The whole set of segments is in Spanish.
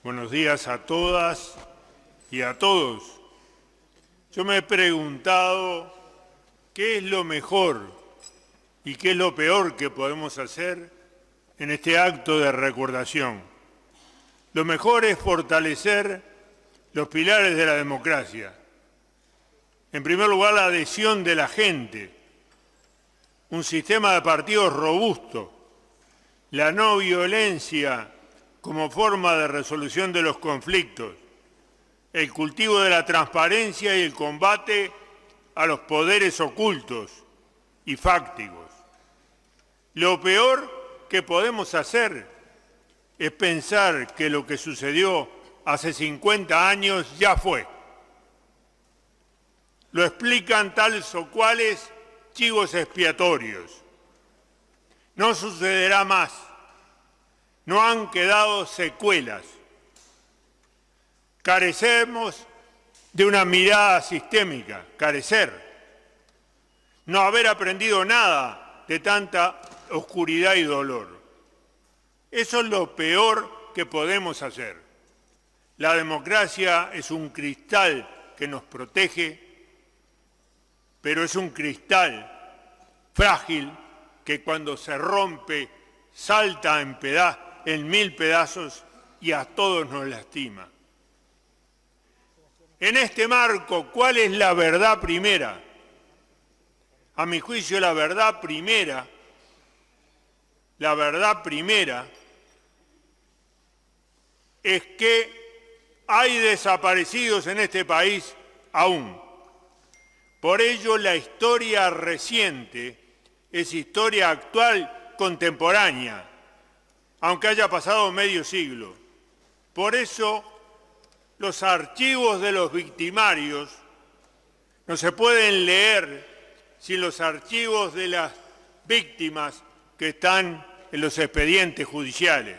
Buenos días a todas y a todos. Yo me he preguntado qué es lo mejor y qué es lo peor que podemos hacer en este acto de recordación. Lo mejor es fortalecer los pilares de la democracia. En primer lugar, la adhesión de la gente, un sistema de partidos robusto, la no violencia como forma de resolución de los conflictos, el cultivo de la transparencia y el combate a los poderes ocultos y fácticos. Lo peor que podemos hacer es pensar que lo que sucedió hace 50 años ya fue. Lo explican tales o cuales chivos expiatorios. No sucederá más. No han quedado secuelas. Carecemos de una mirada sistémica, no haber aprendido nada de tanta oscuridad y dolor. Eso es lo peor que podemos hacer. La democracia es un cristal que nos protege, pero es un cristal frágil que cuando se rompe salta en mil pedazos y a todos nos lastima. En este marco, ¿cuál es la verdad primera? A mi juicio, la verdad primera es que hay desaparecidos en este país aún. Por ello, la historia reciente es historia actual contemporánea, aunque haya pasado medio siglo. Por eso, los archivos de los victimarios no se pueden leer sin los archivos de las víctimas que están en los expedientes judiciales.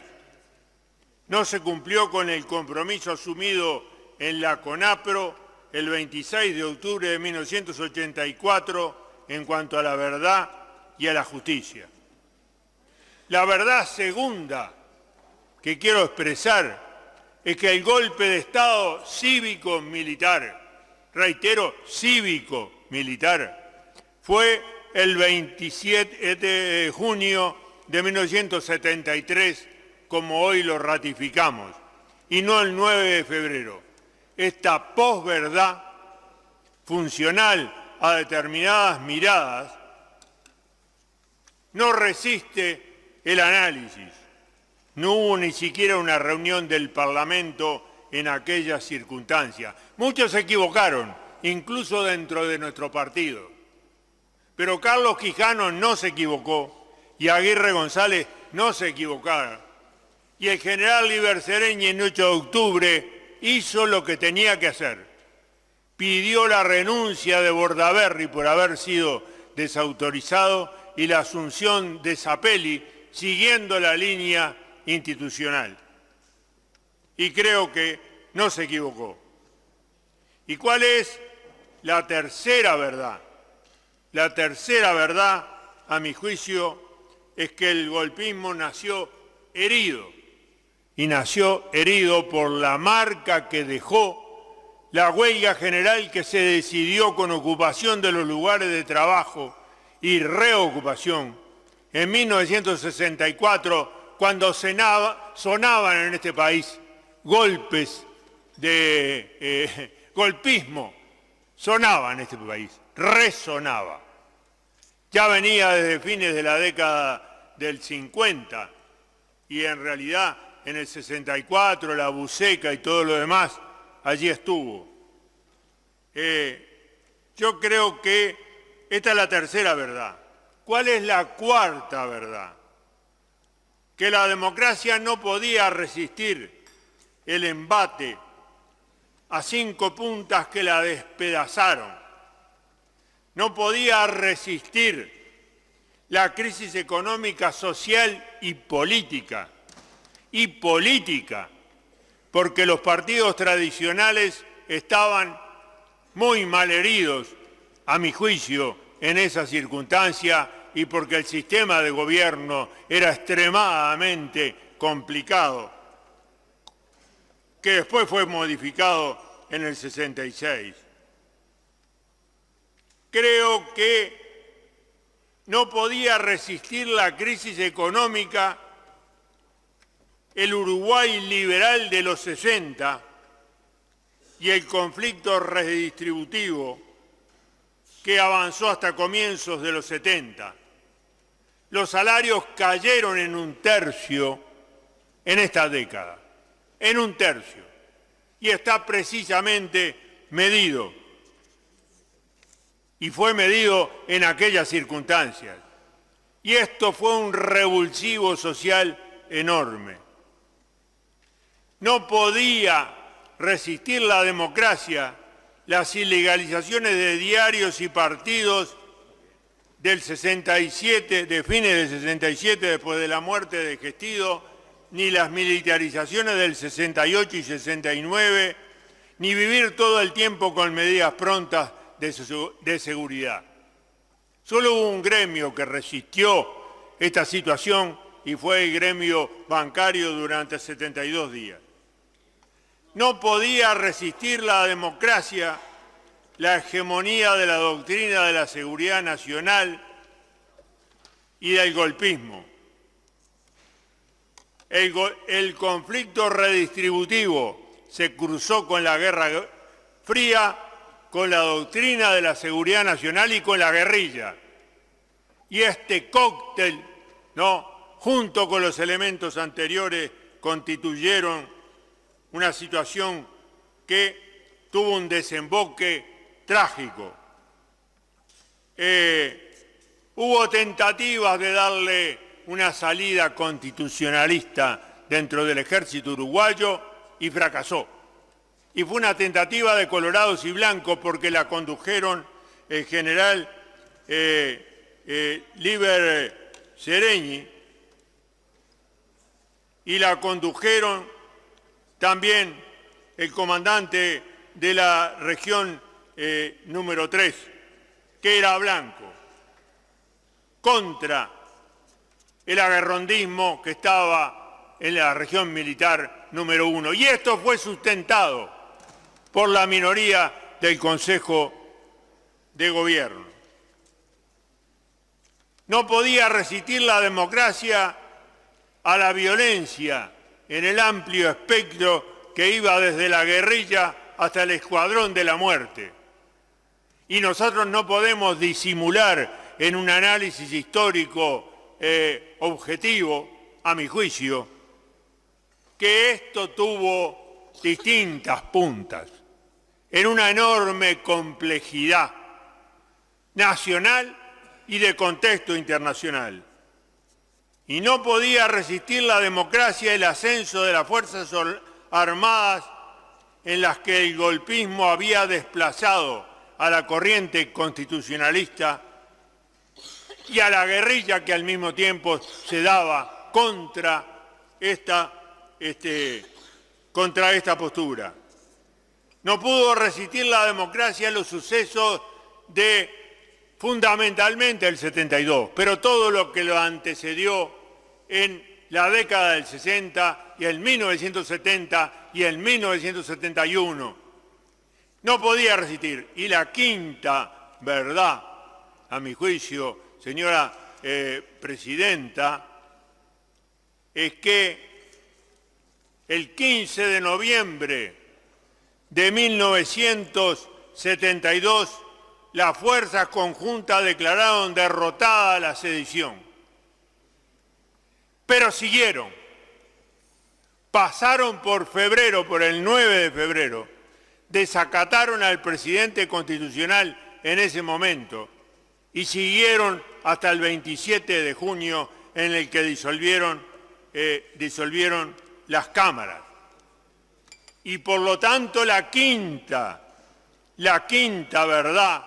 No se cumplió con el compromiso asumido en la CONAPRO el 26 de octubre de 1984 en cuanto a la verdad y a la justicia. La verdad segunda que quiero expresar es que el golpe de Estado cívico-militar, reitero, cívico-militar, fue el 27 de junio de 1973, como hoy lo ratificamos, y no el 9 de febrero. Esta posverdad, funcional a determinadas miradas, no resiste el análisis. No hubo ni siquiera una reunión del Parlamento en aquellas circunstancias. Muchos se equivocaron, incluso dentro de nuestro partido. Pero Carlos Quijano no se equivocó y Aguirre González no se equivocaron. Y el general Libercereñi en 8 de octubre hizo lo que tenía que hacer. Pidió la renuncia de Bordaberry por haber sido desautorizado y la asunción de Zapelli siguiendo la línea institucional. Y creo que no se equivocó. ¿Y cuál es la tercera verdad? La tercera verdad, a mi juicio, es que el golpismo nació herido. Y nació herido por la marca que dejó la huelga general que se decidió con ocupación de los lugares de trabajo y reocupación en 1964, cuando sonaban en este país golpes de golpismo, sonaba en este país, resonaba. Ya venía desde fines de la década del 50 y en realidad en el 64, la Buceca y todo lo demás, allí estuvo. Yo creo que esta es la tercera verdad. ¿Cuál es la cuarta verdad? Que la democracia no podía resistir el embate a 5 puntas que la despedazaron. No podía resistir la crisis económica, social y política. Porque los partidos tradicionales estaban muy malheridos, a mi juicio, en esa circunstancia y porque el sistema de gobierno era extremadamente complicado. que después fue modificado en el 66. Creo que no podía resistir la crisis económica el Uruguay liberal de los 60 y el conflicto redistributivo que avanzó hasta comienzos de los 70. Los salarios cayeron en un tercio en esta década, en un tercio, y está precisamente medido, y fue medido en aquellas circunstancias. Y esto fue un revulsivo social enorme. No podía resistir la democracia las ilegalizaciones de diarios y partidos del 67, de fines del 67, después de la muerte de Gestido, ni las militarizaciones del 68 y 69, ni vivir todo el tiempo con medidas prontas de seguridad. Solo hubo un gremio que resistió esta situación y fue el gremio bancario durante 72 días. No podía resistir la democracia la hegemonía de la doctrina de la seguridad nacional y del golpismo. El conflicto redistributivo se cruzó con la Guerra Fría, con la doctrina de la seguridad nacional y con la guerrilla. Y este cóctel, junto con los elementos anteriores, constituyeron una situación que tuvo un desemboque trágico. Hubo tentativas de darle una salida constitucionalista dentro del ejército uruguayo y fracasó. Y fue una tentativa de colorados y blancos porque la condujeron el general Liber Seregni y la condujeron también el comandante de la región número 3, que era blanco, contra el aguerrondismo que estaba en la región militar número 1. Y esto fue sustentado por la minoría del Consejo de Gobierno. No podía resistir la democracia a la violencia en el amplio espectro que iba desde la guerrilla hasta el escuadrón de la muerte. Y nosotros no podemos disimular en un análisis histórico objetivo, a mi juicio, que esto tuvo distintas puntas en una enorme complejidad nacional y de contexto internacional. Y no podía resistir la democracia el ascenso de las Fuerzas Armadas en las que el golpismo había desplazado a la corriente constitucionalista y a la guerrilla que al mismo tiempo se daba contra esta postura. No pudo resistir la democracia los sucesos de fundamentalmente el 72, pero todo lo que lo antecedió en la década del 60 y el 1970 y el 1971. No podía resistir. Y la quinta verdad, a mi juicio, señora presidenta, es que el 15 de noviembre de 1972 las fuerzas conjuntas declararon derrotada la sedición. Pero siguieron. Pasaron por febrero, por el 9 de febrero, desacataron al presidente constitucional en ese momento y siguieron hasta el 27 de junio en el que disolvieron las cámaras. Y por lo tanto la quinta verdad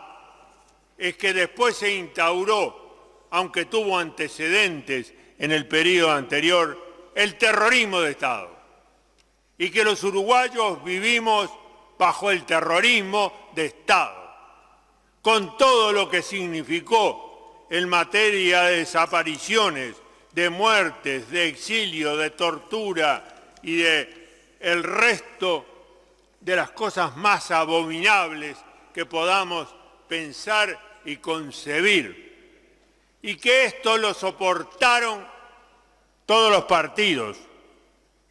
es que después se instauró, aunque tuvo antecedentes en el periodo anterior, el terrorismo de Estado. Y que los uruguayos vivimos bajo el terrorismo de Estado, con todo lo que significó en materia de desapariciones, de muertes, de exilio, de tortura y de el resto de las cosas más abominables que podamos pensar y concebir. Y que esto lo soportaron todos los partidos,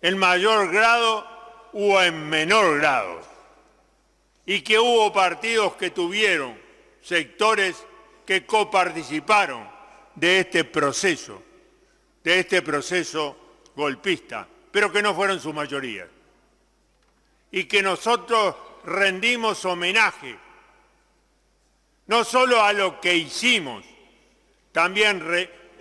en mayor grado o en menor grado. Y que hubo partidos que tuvieron sectores que coparticiparon de este proceso golpista, pero que no fueron su mayoría. Y que nosotros rendimos homenaje, no solo a lo que hicimos, también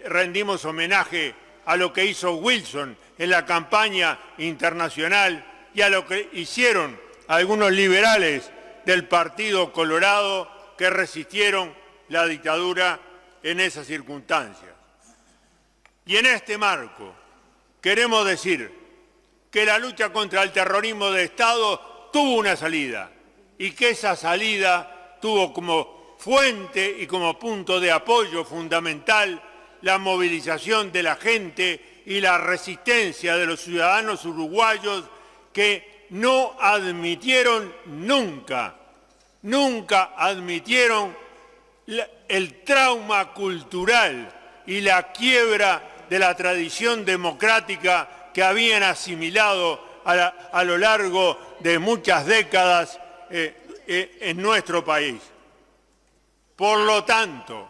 rendimos homenaje a lo que hizo Wilson en la campaña internacional y a lo que hicieron algunos liberales del Partido Colorado que resistieron la dictadura en esas circunstancias. Y en este marco queremos decir que la lucha contra el terrorismo de Estado tuvo una salida y que esa salida tuvo como fuente y como punto de apoyo fundamental la movilización de la gente y la resistencia de los ciudadanos uruguayos que no admitieron nunca admitieron el trauma cultural y la quiebra de la tradición democrática que habían asimilado a lo largo de muchas décadas en nuestro país. Por lo tanto,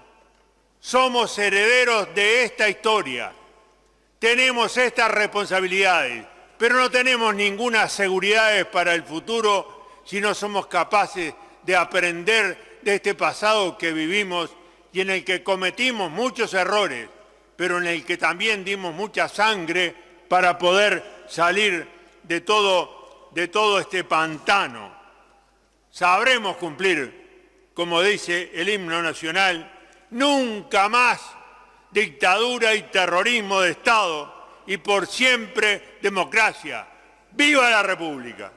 somos herederos de esta historia, tenemos estas responsabilidades, pero no tenemos ninguna seguridad para el futuro si no somos capaces de aprender de este pasado que vivimos y en el que cometimos muchos errores, pero en el que también dimos mucha sangre para poder salir de todo este pantano. Sabremos cumplir, como dice el himno nacional, nunca más dictadura y terrorismo de Estado y por siempre democracia. ¡Viva la República!